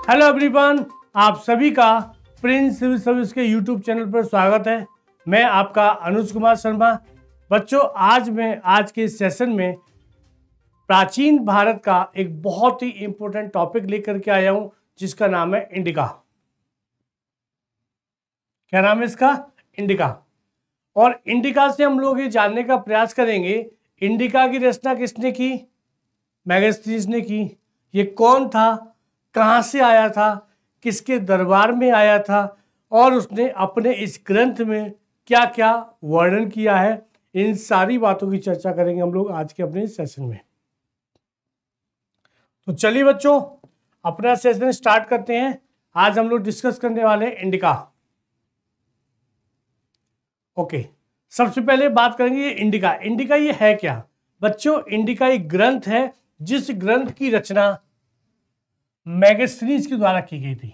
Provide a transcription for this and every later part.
Hello everyone, आप सभी का प्रिंस सिविल सर्विस के यूट्यूब चैनल पर स्वागत है। मैं आपका अनुज कुमार शर्मा। बच्चों, आज के सेशन में प्राचीन भारत का एक बहुत ही इंपॉर्टेंट टॉपिक लेकर के आया हूं, जिसका नाम है इंडिका। क्या नाम है इसका? इंडिका। और इंडिका से हम लोग ये जानने का प्रयास करेंगे, इंडिका की रचना किसने की? मेगास्थनीज ने की। ये कौन था, कहाँ से आया था, किसके दरबार में आया था, और उसने अपने इस ग्रंथ में क्या क्या वर्णन किया है, इन सारी बातों की चर्चा करेंगे हम लोग आज के अपने सेशन में। तो चलिए बच्चों, अपना सेशन स्टार्ट करते हैं। आज हम लोग डिस्कस करने वाले हैं इंडिका। ओके, सबसे पहले बात करेंगे ये इंडिका। इंडिका ये है क्या? बच्चों, इंडिका एक ग्रंथ है जिस ग्रंथ की रचना मेगास्थनीज के द्वारा की गई थी।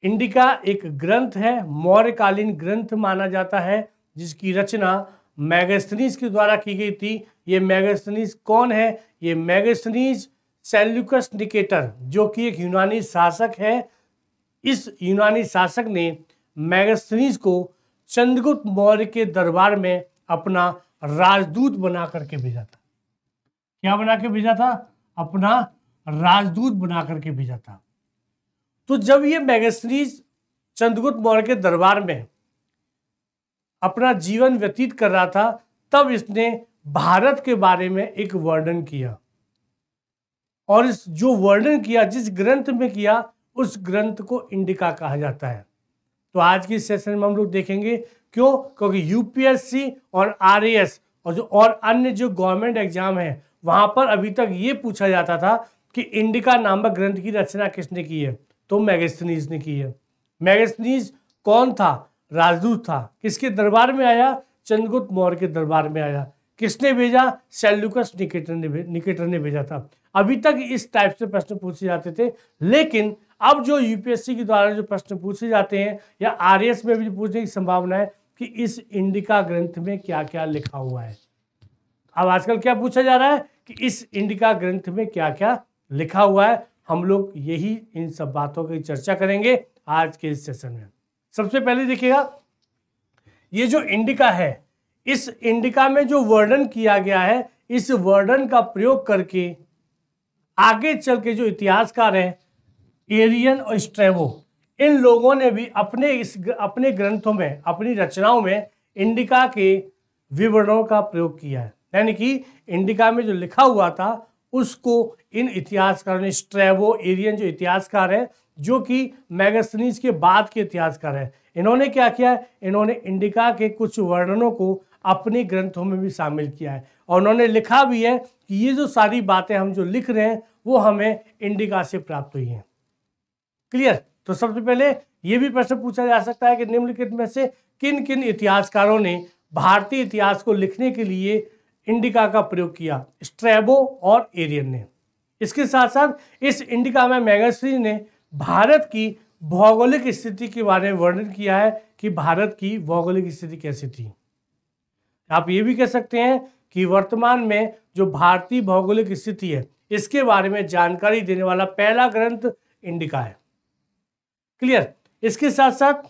इंडिका एक ग्रंथ है, मौर्यकालीन ग्रंथ माना जाता है, जिसकी रचना मेगास्थनीज के द्वारा की गई थी। ये मेगास्थनीज कौन है? ये मेगास्थनीज सेल्यूकस निकेटर, जो कि एक यूनानी शासक है। इस यूनानी शासक ने मेगास्थनीज को चंद्रगुप्त मौर्य के दरबार में अपना राजदूत बना करके भेजा था। क्या बना के भेजा था? अपना राजदूत बना करके भेजा था। तो जब ये मेगास्थनीज चंद्रगुप्त मौर्य के दरबार में अपना जीवन व्यतीत कर रहा था, तब इसने भारत के बारे में एक वर्णन किया। और इस जो वर्णन किया, जिस ग्रंथ में किया, उस ग्रंथ को इंडिका कहा जाता है। तो आज की सेशन में हम लोग देखेंगे क्यों, क्योंकि यूपीएससी और आरएएस और अन्य जो गवर्नमेंट एग्जाम है, वहां पर अभी तक ये पूछा जाता था कि इंडिका नामक ग्रंथ की रचना किसने की है? तो मेगास्थनीज ने की है। मेगास्थनीज कौन था? राजदूत था। किसके दरबार में आया? चंद्रगुप्त मौर्य के दरबार में आया। किसने भेजा? सेल्यूकस निकेटर ने भेजा था। अभी तक इस टाइप से प्रश्न पूछे जाते थे, लेकिन अब जो यूपीएससी के द्वारा जो प्रश्न पूछे जाते हैं, या आरएएस में भी पूछने की संभावना है कि इस इंडिका ग्रंथ में क्या क्या लिखा हुआ है। अब आजकल क्या पूछा जा रहा है कि इस इंडिका ग्रंथ में क्या क्या लिखा हुआ है। हम लोग यही इन सब बातों की चर्चा करेंगे आज के इस सेशन में। सबसे पहले देखिएगा, ये जो इंडिका है, इस इंडिका में जो वर्णन किया गया है, इस वर्णन का प्रयोग करके आगे चल के जो इतिहासकार हैं, एरियन और स्ट्रैबो, इन लोगों ने भी अपने ग्रंथों में, अपनी रचनाओं में इंडिका के विवरणों का प्रयोग किया है। यानी कि इंडिका में जो लिखा हुआ था, उसको इन इतिहासकारों ने, स्ट्रैबो, एरियन जो इतिहासकार है, जो कि मेगास्थनीज के बाद के इतिहासकार है, इन्होंने क्या किया? इन्होंने इंडिका के कुछ वर्णनों को अपने ग्रंथों में भी शामिल किया है। और उन्होंने लिखा भी है कि ये जो सारी बातें हम जो लिख रहे हैं, वो हमें इंडिका से प्राप्त हुई हैं। क्लियर? तो सबसे पहले ये भी प्रश्न पूछा जा सकता है कि निम्नलिखित में से किन किन इतिहासकारों ने भारतीय इतिहास को लिखने के लिए इंडिका का प्रयोग किया? स्ट्रैबो और एरियन ने। इसके साथ साथ इस इंडिका में मेगास्थनीज ने भारत की भौगोलिक स्थिति के बारे में वर्णन किया है कि भारत की भौगोलिक स्थिति कैसी थी। आप ये भी कह सकते हैं कि वर्तमान में जो भारतीय भौगोलिक स्थिति है, इसके बारे में जानकारी देने वाला पहला ग्रंथ इंडिका है। क्लियर? इसके साथ साथ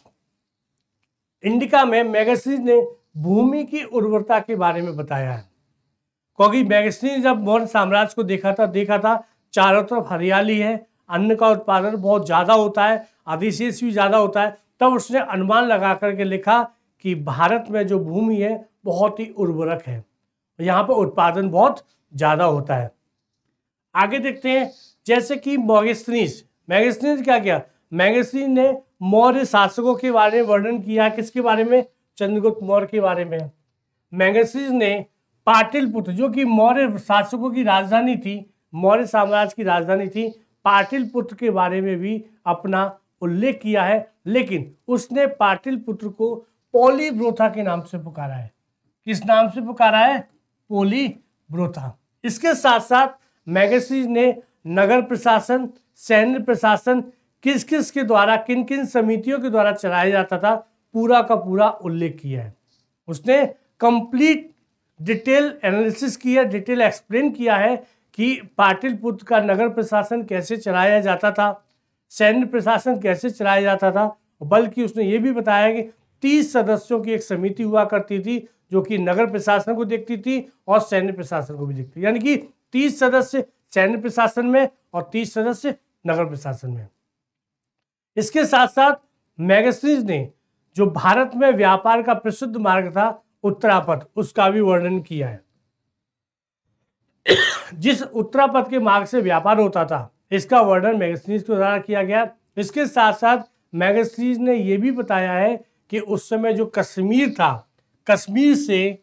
इंडिका में मेगास्थनीज ने भूमि की उर्वरता के बारे में बताया है, क्योंकि मेगास्थनीज जब मौर्य साम्राज्य को देखा था चारों तरफ हरियाली है, अन्न का उत्पादन बहुत ज़्यादा होता है, अधिशेष भी ज़्यादा होता है, तब उसने अनुमान लगा करके लिखा कि भारत में जो भूमि है बहुत ही उर्वरक है, यहाँ पर उत्पादन बहुत ज़्यादा होता है। आगे देखते हैं, जैसे कि मेगास्थनीज क्या किया? मेगास्थनीज ने मौर्य शासकों के बारे में वर्णन किया। किसके बारे में? चंद्रगुप्त मौर्य के बारे में। मेगास्थनीज ने पाटलिपुत्र, जो कि मौर्य शासकों की राजधानी थी, मौर्य साम्राज्य की राजधानी थी, पाटलिपुत्र के बारे में भी अपना उल्लेख किया है। लेकिन उसने पाटलिपुत्र को पोलीब्रोथा के नाम से पुकारा है। किस नाम से पुकारा है? पोलीब्रोथा। इसके साथ साथ मेगास्थनीज ने नगर प्रशासन, सैन्य प्रशासन किस किस के द्वारा, किन किन समितियों के द्वारा चलाया जाता था, पूरा का पूरा उल्लेख किया है। उसने कंप्लीट डिटेल एनालिसिस किया, डिटेल एक्सप्लेन किया है कि पाटलिपुत्र का नगर प्रशासन कैसे चलाया जाता था, सैन्य प्रशासन कैसे चलाया जाता था, बल्कि उसने ये भी बताया कि 30 सदस्यों की एक समिति हुआ करती थी जो कि नगर प्रशासन को देखती थी और सैन्य प्रशासन को भी देखती थी, यानी कि 30 सदस्य सैन्य प्रशासन में और 30 सदस्य नगर प्रशासन में। इसके साथ साथ मैगस्थनीज ने जो भारत में व्यापार का प्रसिद्ध मार्ग था उत्तरापथ, उसका भी वर्णन किया है। जिस उत्तरापथ के मार्ग से व्यापार होता था, इसका वर्णन मैगस्थनीज के द्वारा किया गया। इसके साथ साथ मैगस्थनीज ने यह भी बताया है कि उस समय जो कश्मीर था, कश्मीर से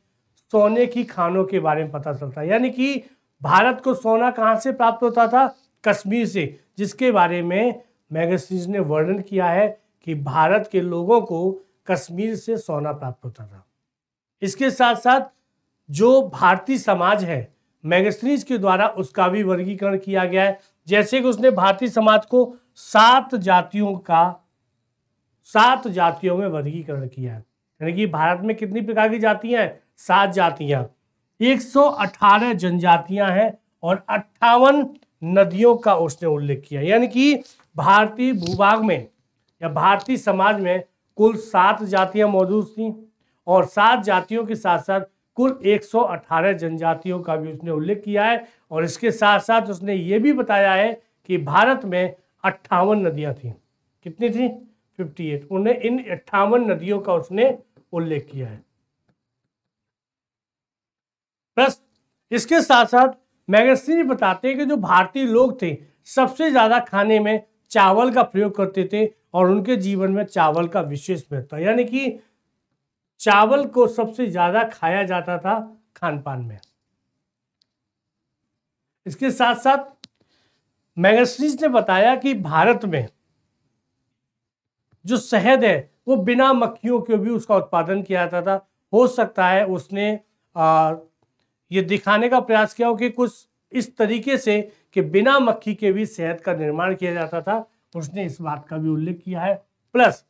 सोने की खानों के बारे में पता चलता है, यानी कि भारत को सोना कहाँ से प्राप्त होता था, कश्मीर से, जिसके बारे में मैगस्थनीज ने वर्णन किया है कि भारत के लोगों को कश्मीर से सोना प्राप्त होता था। इसके साथ साथ जो भारतीय समाज है, मैगस्थनीज के द्वारा उसका भी वर्गीकरण किया गया है। जैसे कि उसने भारतीय समाज को 7 जातियों में वर्गीकरण किया है, यानी कि भारत में कितनी प्रकार की जातियां हैं, 7 जातियां, 118 जनजातियां हैं और 58 नदियों का उसने उल्लेख किया, यानी कि भारतीय भूभाग में या भारतीय समाज में कुल 7 जातियां मौजूद थी और 7 जातियों के साथ साथ कुल 118 जनजातियों का भी उसने उल्लेख किया है। और इसके साथ साथ उसने ये भी बताया है कि भारत में 58 नदियां थी। कितनी थी? 58। उन्हें इन 58 नदियों का उसने उल्लेख किया है। प्लस इसके साथ साथ मैगस्थनीज बताते हैं कि जो भारतीय लोग थे सबसे ज्यादा खाने में चावल का प्रयोग करते थे और उनके जीवन में चावल का विशेष महत्व, यानी कि चावल को सबसे ज्यादा खाया जाता था खान पान में। इसके साथ साथ मैगस्थनीज ने बताया कि भारत में जो शहद है वो बिना मक्खियों के भी उसका उत्पादन किया जाता था। हो सकता है उसने ये दिखाने का प्रयास किया हो कि कुछ इस तरीके से कि बिना मक्खी के भी शहद का निर्माण किया जाता था, उसने इस बात का भी उल्लेख किया है। प्लस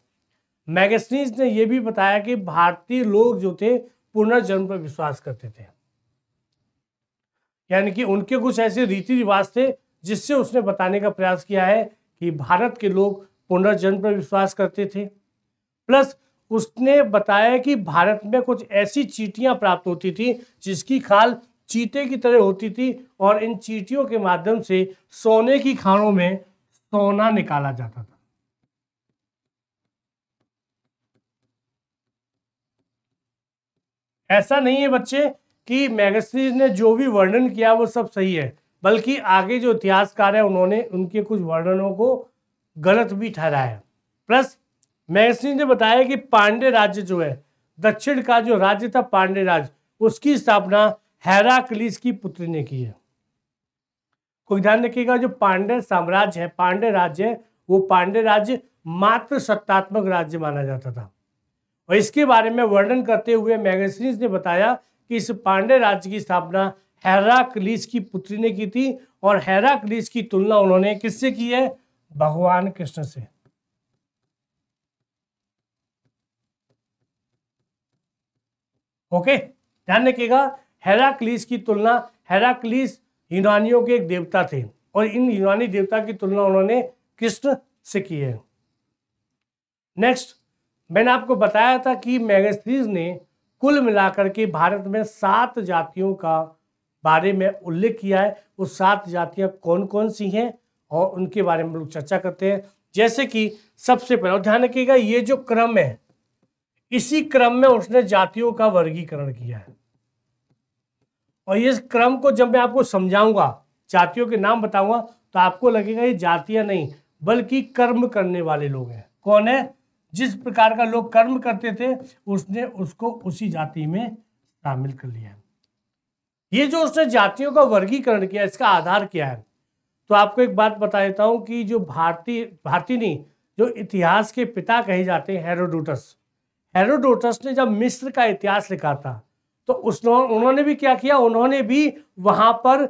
मैगस्थनीज ने यह भी बताया कि भारतीय लोग जो थे पुनर्जन्म पर विश्वास करते थे, यानी कि उनके कुछ ऐसे रीति रिवाज थे जिससे उसने बताने का प्रयास किया है कि भारत के लोग पुनर्जन्म पर विश्वास करते थे। प्लस उसने बताया कि भारत में कुछ ऐसी चींटियां प्राप्त होती थी जिसकी खाल चीते की तरह होती थी और इन चींटियों के माध्यम से सोने की खानों में सोना निकाला जाता था। ऐसा नहीं है बच्चे कि मैगस्थनीज ने जो भी वर्णन किया वो सब सही है, बल्कि आगे जो इतिहासकार है उन्होंने उनके कुछ वर्णनों को गलत भी ठहराया। प्लस मैगस्थनीज ने बताया कि पांड्य राज्य जो है, दक्षिण का जो राज्य था पांड्य राज्य, उसकी स्थापना हेराक्लीस की पुत्री ने की है। कोई ध्यान रखिएगा, जो पांड्य साम्राज्य है, पांड्य राज्य है, वो पांड्य राज्य मात्र सत्तात्मक राज्य माना जाता था। और इसके बारे में वर्णन करते हुए मैगस्थनीज ने बताया कि इस पांड्य राज्य की स्थापना हेराक्लीस की पुत्री ने की थी और हेराक्लीस की तुलना उन्होंने किससे की है? भगवान कृष्ण से। ओके, ध्यान रखिएगा, हेराक्लीस की तुलना, हेराक्लीस यूनानियों के एक देवता थे और इन यूनानी देवता की तुलना उन्होंने कृष्ण से की है। नेक्स्ट, मैंने आपको बताया था कि मैगस्थनीज ने कुल मिलाकर के भारत में 7 जातियों का बारे में उल्लेख किया है। वो 7 जातियां कौन कौन सी हैं और उनके बारे में लोग चर्चा करते हैं। जैसे कि सबसे पहले ध्यान रखिएगा, ये जो क्रम है, इसी क्रम में उसने जातियों का वर्गीकरण किया है। और इस क्रम को जब मैं आपको समझाऊंगा, जातियों के नाम बताऊंगा, तो आपको लगेगा ये जातियां नहीं बल्कि कर्म करने वाले लोग हैं। कौन है? जिस प्रकार का लोग कर्म करते थे उसने उसको उसी जाति में शामिल कर लिया। ये जो उसने जातियों का वर्गीकरण किया, इसका आधार क्या है? तो आपको एक बात बता देता हूं कि जो भारतीय नहीं, जो इतिहास के पिता कहे जाते हैं, हेरोडोटस ने जब मिस्र का इतिहास लिखा था तो उन्होंने भी क्या किया? उन्होंने भी वहां पर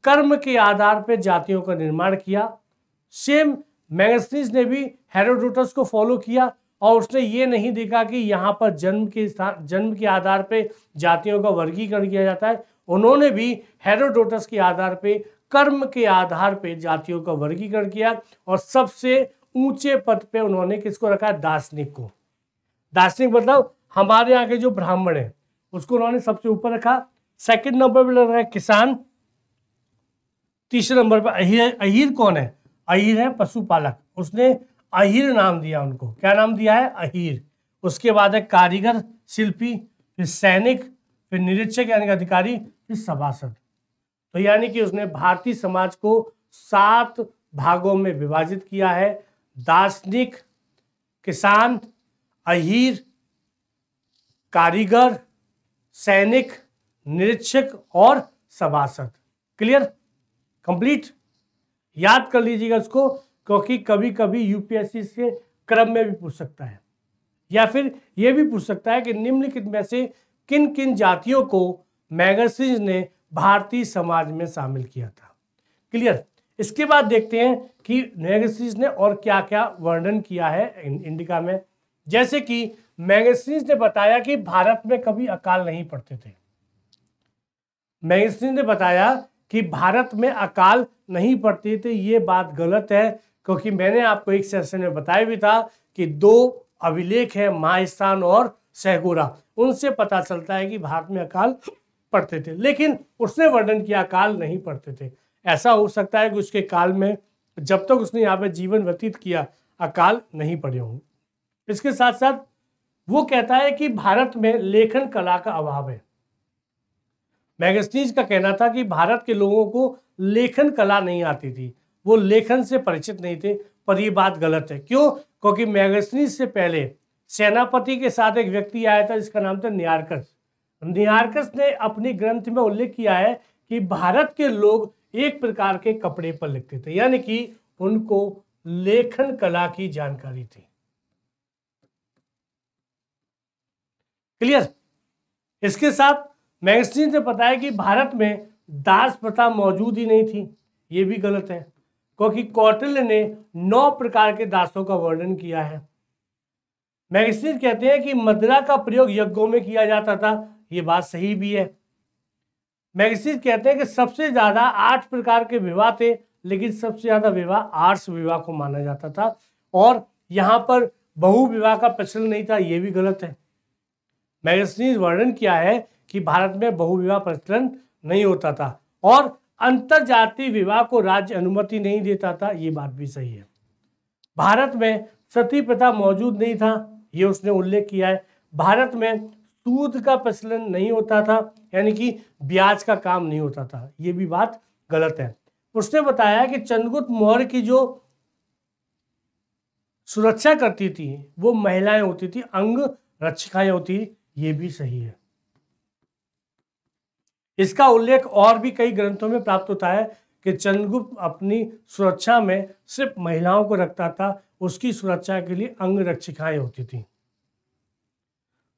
कर्म के आधार पर जातियों का निर्माण किया। सेम मैगस्थनीज ने भी हेरोडोटस को फॉलो किया और उसने ये नहीं देखा कि यहाँ पर जन्म के आधार पे जातियों का वर्गीकरण किया जाता है। उन्होंने भी हेरोडोटस के आधार पे कर्म के आधार पे जातियों का वर्गीकरण किया और सबसे ऊंचे पद पे उन्होंने किसको रखा? दार्शनिक को। दार्शनिक मतलब हमारे यहाँ के जो ब्राह्मण है उसको उन्होंने सबसे ऊपर रखा। सेकंड नंबर पे लग रहा है किसान, तीसरे नंबर पे अहीर। अहीर कौन है? अहीर है पशुपालक, उसने अहीर नाम दिया उनको। क्या नाम दिया है? अहीर। उसके बाद है कारीगर, शिल्पी, फिर सैनिक, फिर निरीक्षक यानी कि अधिकारी, फिर सभासद। तो यानी कि उसने भारतीय समाज को 7 भागों में विभाजित किया है। दार्शनिक, किसान, अहीर, कारीगर, सैनिक, निरीक्षक और सभासद। क्लियर? कंप्लीट? याद कर लीजिएगा इसको, क्योंकि कभी कभी यूपीएससी से क्रम में भी पूछ सकता है, या फिर यह भी पूछ सकता है कि निम्नलिखित में से किन किन जातियों को मैगस्टीन्स ने भारतीय समाज में शामिल किया था। क्लियर? इसके बाद देखते हैं कि मैगस्टीन्स ने और क्या क्या वर्णन किया है इंडिका में। जैसे कि मैगस्टीन्स ने बताया कि भारत में कभी अकाल नहीं पड़ते थे। मैगस्टीन्स ने बताया कि भारत में अकाल नहीं पड़ते थे। ये बात गलत है, क्योंकि मैंने आपको एक सेशन में बताया भी था कि 2 अभिलेख है, महास्थान और सहगोरा, उनसे पता चलता है कि भारत में अकाल पड़ते थे, लेकिन उसने वर्णन किया अकाल नहीं पड़ते थे। ऐसा हो सकता है कि उसके काल में जब तक उसने यहाँ पे जीवन व्यतीत किया अकाल नहीं पड़े हों। इसके साथ साथ वो कहता है कि भारत में लेखन कला का अभाव है। मैगस्टीन्स का कहना था कि भारत के लोगों को लेखन कला नहीं आती थी, वो लेखन से परिचित नहीं थे, पर ये बात गलत है। क्यों? क्योंकि मैगस्टीन्स से पहले सेनापति के साथ एक व्यक्ति आया था जिसका नाम था नियार्कस। नियार्कस ने अपनी ग्रंथ में उल्लेख किया है कि भारत के लोग एक प्रकार के कपड़े पर लिखते थे, यानी कि उनको लेखन कला की जानकारी थी। क्लियर? इसके साथ मैगस्टीन्स ने बताया कि भारत में दास प्रथा मौजूद ही नहीं थी। ये भी गलत है, क्योंकि कौटिल्य ने 9 प्रकार के दासों का वर्णन किया है। मैगस्टीन्स कहते हैं कि मदिरा का प्रयोग यज्ञों में किया जाता था। ये बात सही भी है। मैगस्टीन्स कहते हैं कि सबसे ज्यादा 8 प्रकार के विवाह थे, लेकिन सबसे ज्यादा विवाह आर्ष विवाह को माना जाता था, और यहाँ पर बहु विवाह का प्रचलन नहीं था। ये भी गलत है। मैगस्टीन्स वर्णन किया है कि भारत में बहु विवाह प्रचलन नहीं होता था और अंतरजातीय विवाह को राज्य अनुमति नहीं देता था। ये बात भी सही है। भारत में सती प्रथा मौजूद नहीं था, ये उसने उल्लेख किया है। भारत में सूद का प्रचलन नहीं होता था, यानी कि ब्याज का काम नहीं होता था। ये भी बात गलत है। उसने बताया कि चंद्रगुप्त मौर्य की जो सुरक्षा करती थी वो महिलाएं होती थी, अंग रक्षिकाएं होती। ये भी सही है। इसका उल्लेख और भी कई ग्रंथों में प्राप्त होता है कि चंद्रगुप्त अपनी सुरक्षा में सिर्फ महिलाओं को रखता था, उसकी सुरक्षा के लिए अंग रक्षिकाएं होती थी।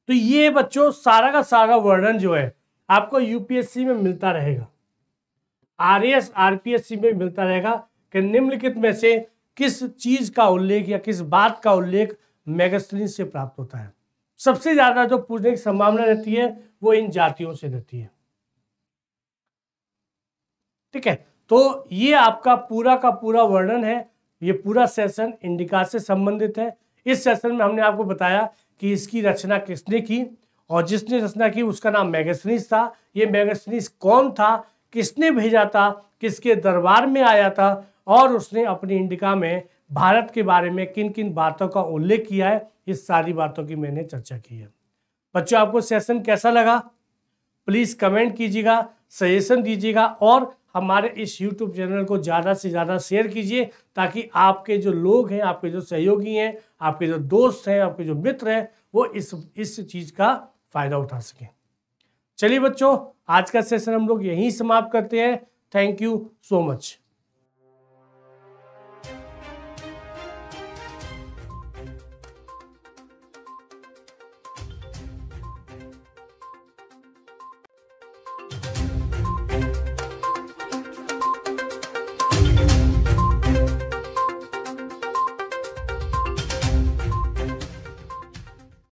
तो ये बच्चों सारा का सारा वर्णन जो है आपको यूपीएससी में मिलता रहेगा, आरएएस आरपीएससी में मिलता रहेगा कि निम्नलिखित में से किस चीज का उल्लेख या किस बात का उल्लेख मैगस्टीन्स से प्राप्त होता है। सबसे ज्यादा जो पूछने की संभावना रहती है वो इन जातियों से रहती है। ठीक है, तो ये आपका पूरा का पूरा वर्णन है। ये पूरा सेशन इंडिका से संबंधित है। इस सेशन में हमने आपको बताया कि इसकी रचना किसने की, और जिसने रचना की उसका नाम मैगस्टीन्स था। ये मैगस्टीन्स कौन था, किसने भेजा था, किसके दरबार में आया था, और उसने अपनी इंडिका में भारत के बारे में किन किन बातों का उल्लेख किया है, इस सारी बातों की मैंने चर्चा की है। बच्चों आपको सेशन कैसा लगा प्लीज कमेंट कीजिएगा, सजेशन दीजिएगा, और हमारे इस YouTube चैनल को ज़्यादा से ज़्यादा शेयर कीजिए, ताकि आपके जो लोग हैं, आपके जो सहयोगी हैं, आपके जो दोस्त हैं, आपके जो मित्र हैं, वो इस चीज़ का फ़ायदा उठा सकें। चलिए बच्चों, आज का सेशन हम लोग यहीं समाप्त करते हैं। Thank you so much.